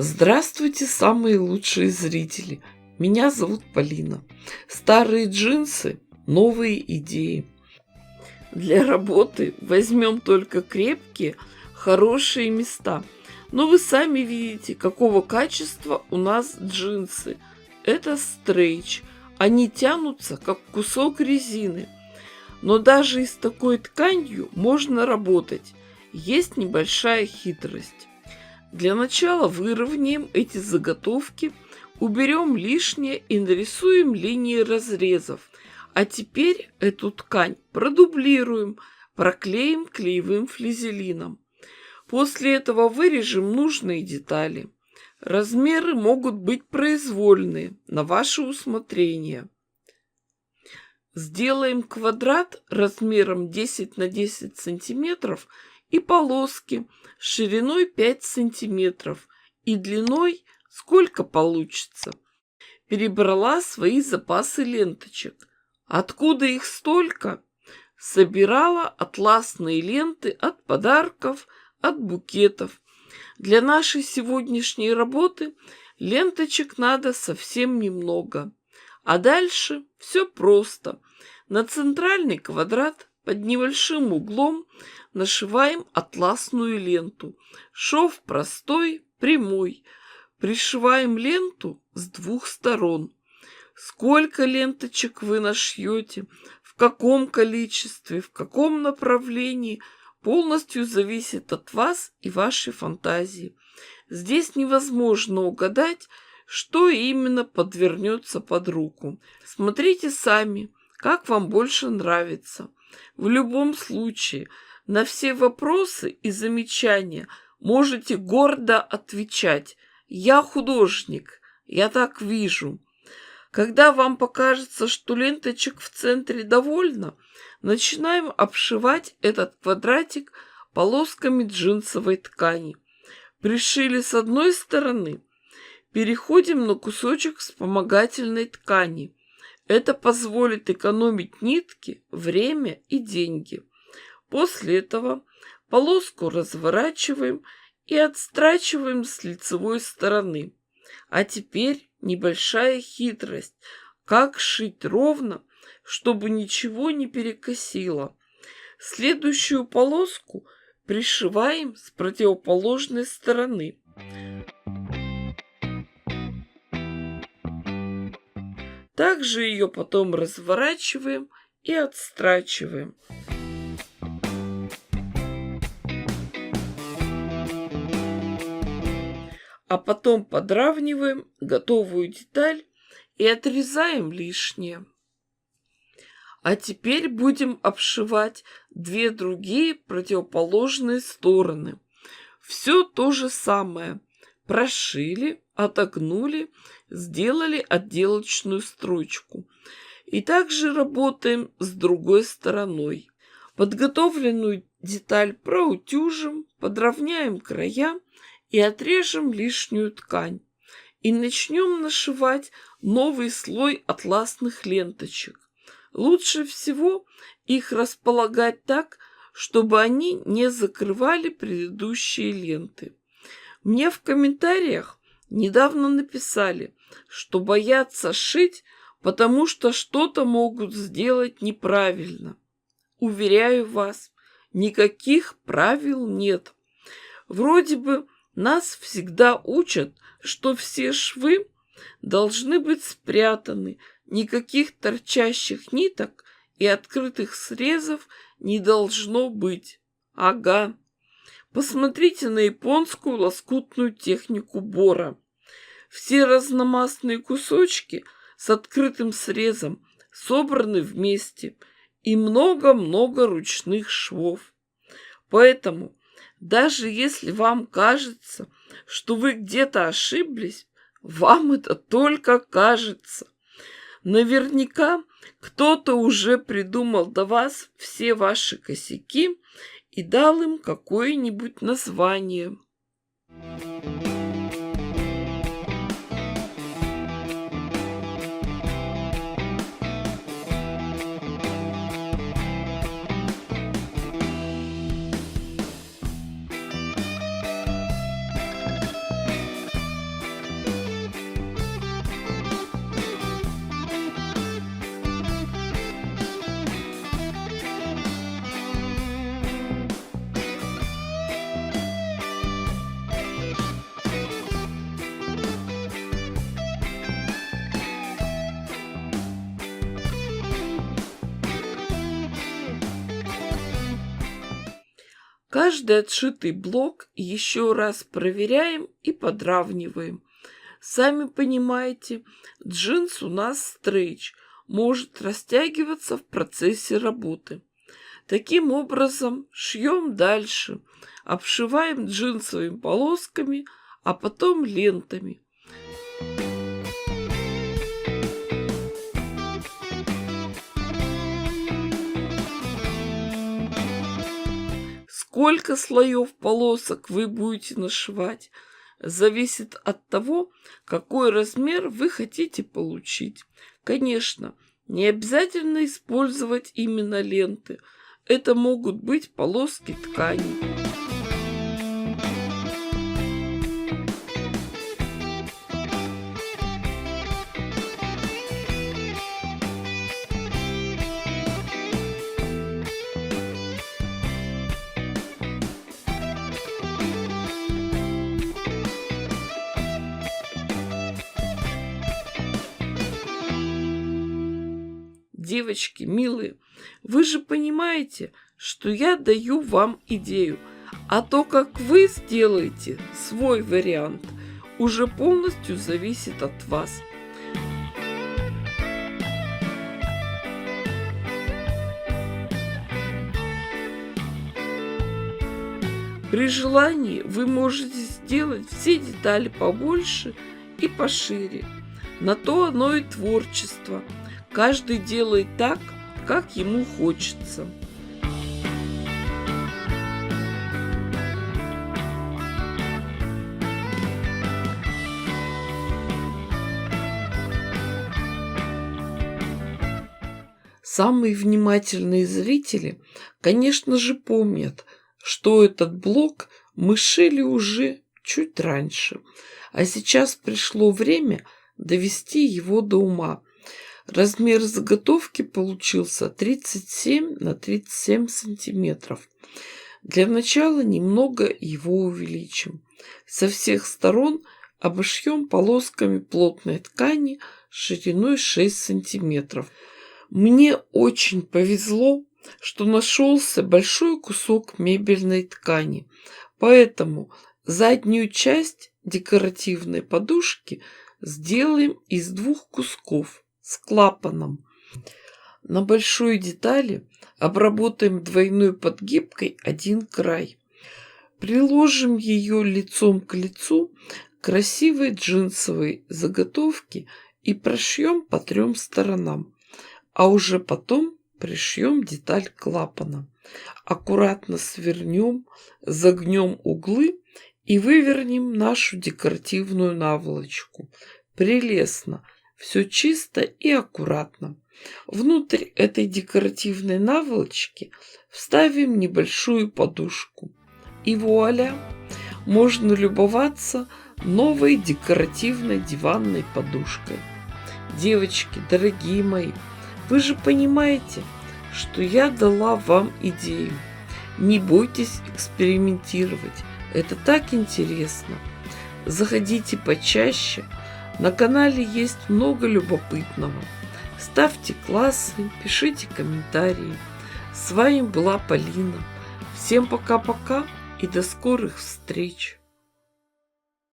Здравствуйте, самые лучшие зрители! Меня зовут Полина. Старые джинсы, новые идеи. Для работы возьмем только крепкие, хорошие места. Но вы сами видите, какого качества у нас джинсы. Это стрейч. Они тянутся, как кусок резины. Но даже и с такой тканью можно работать. Есть небольшая хитрость. Для начала выровняем эти заготовки, уберем лишнее и нарисуем линии разрезов. А теперь эту ткань продублируем, проклеим клеевым флизелином. После этого вырежем нужные детали. Размеры могут быть произвольные, на ваше усмотрение. Сделаем квадрат размером 10 на 10 сантиметров и полоски шириной 5 сантиметров и длиной сколько получится. Перебрала свои запасы ленточек. Откуда их столько? Собирала атласные ленты от подарков, от букетов. Для нашей сегодняшней работы ленточек надо совсем немного. А дальше все просто. На центральный квадрат под небольшим углом нашиваем атласную ленту. Шов простой, прямой. Пришиваем ленту с двух сторон. Сколько ленточек вы нашьете, в каком количестве, в каком направлении, полностью зависит от вас и вашей фантазии. Здесь невозможно угадать, что именно подвернется под руку. Смотрите сами, как вам больше нравится. В любом случае, на все вопросы и замечания можете гордо отвечать: «Я художник, я так вижу». Когда вам покажется, что ленточек в центре довольно, начинаем обшивать этот квадратик полосками джинсовой ткани. Пришили с одной стороны, переходим на кусочек вспомогательной ткани. Это позволит экономить нитки, время и деньги. После этого полоску разворачиваем и отстрачиваем с лицевой стороны. А теперь небольшая хитрость. Как шить ровно, чтобы ничего не перекосило. Следующую полоску пришиваем с противоположной стороны. Также ее потом разворачиваем и отстрачиваем. А потом подравниваем готовую деталь и отрезаем лишнее. А теперь будем обшивать две другие противоположные стороны. Все то же самое. Прошили, отогнули, сделали отделочную строчку. И также работаем с другой стороной. Подготовленную деталь проутюжим, подровняем края и отрежем лишнюю ткань. И начнем нашивать новый слой атласных ленточек. Лучше всего их располагать так, чтобы они не закрывали предыдущие ленты. Мне в комментариях недавно написали, что боятся шить, потому что что-то могут сделать неправильно. Уверяю вас, никаких правил нет. Вроде бы нас всегда учат, что все швы должны быть спрятаны, никаких торчащих ниток и открытых срезов не должно быть. Ага. Посмотрите на японскую лоскутную технику бора. Все разномастные кусочки с открытым срезом собраны вместе и много-много ручных швов. Поэтому даже если вам кажется, что вы где-то ошиблись, вам это только кажется. Наверняка кто-то уже придумал до вас все ваши косяки и дал им какое-нибудь название. Каждый отшитый блок еще раз проверяем и подравниваем. Сами понимаете, джинс у нас стрейч, может растягиваться в процессе работы. Таким образом, шьем дальше, обшиваем джинсовыми полосками, а потом лентами. Сколько слоев полосок вы будете нашивать, зависит от того, какой размер вы хотите получить. Конечно, не обязательно использовать именно ленты. Это могут быть полоски ткани. Девочки, милые, вы же понимаете, что я даю вам идею, а то, как вы сделаете свой вариант, уже полностью зависит от вас. При желании вы можете сделать все детали побольше и пошире. На то оно и творчество. Каждый делает так, как ему хочется. Самые внимательные зрители, конечно же, помнят, что этот блок мы шили уже чуть раньше, а сейчас пришло время довести его до ума. Размер заготовки получился 37 на 37 сантиметров. Для начала немного его увеличим. Со всех сторон обошьем полосками плотной ткани шириной 6 сантиметров. Мне очень повезло, что нашелся большой кусок мебельной ткани, поэтому заднюю часть декоративной подушки сделаем из 2 кусков с клапаном. На большой детали обработаем двойной подгибкой один край. Приложим ее лицом к лицу красивой джинсовой заготовки и прошьем по 3 сторонам, а уже потом пришьем деталь клапана. Аккуратно свернем, загнем углы и вывернем нашу декоративную наволочку. Прелестно! Все чисто и аккуратно. Внутрь этой декоративной наволочки вставим небольшую подушку. И вуаля! Можно любоваться новой декоративной диванной подушкой. Девочки, дорогие мои, вы же понимаете, что я дала вам идею. Не бойтесь экспериментировать. Это так интересно. Заходите почаще. На канале есть много любопытного. Ставьте классы, пишите комментарии. С вами была Полина. Всем пока-пока и до скорых встреч!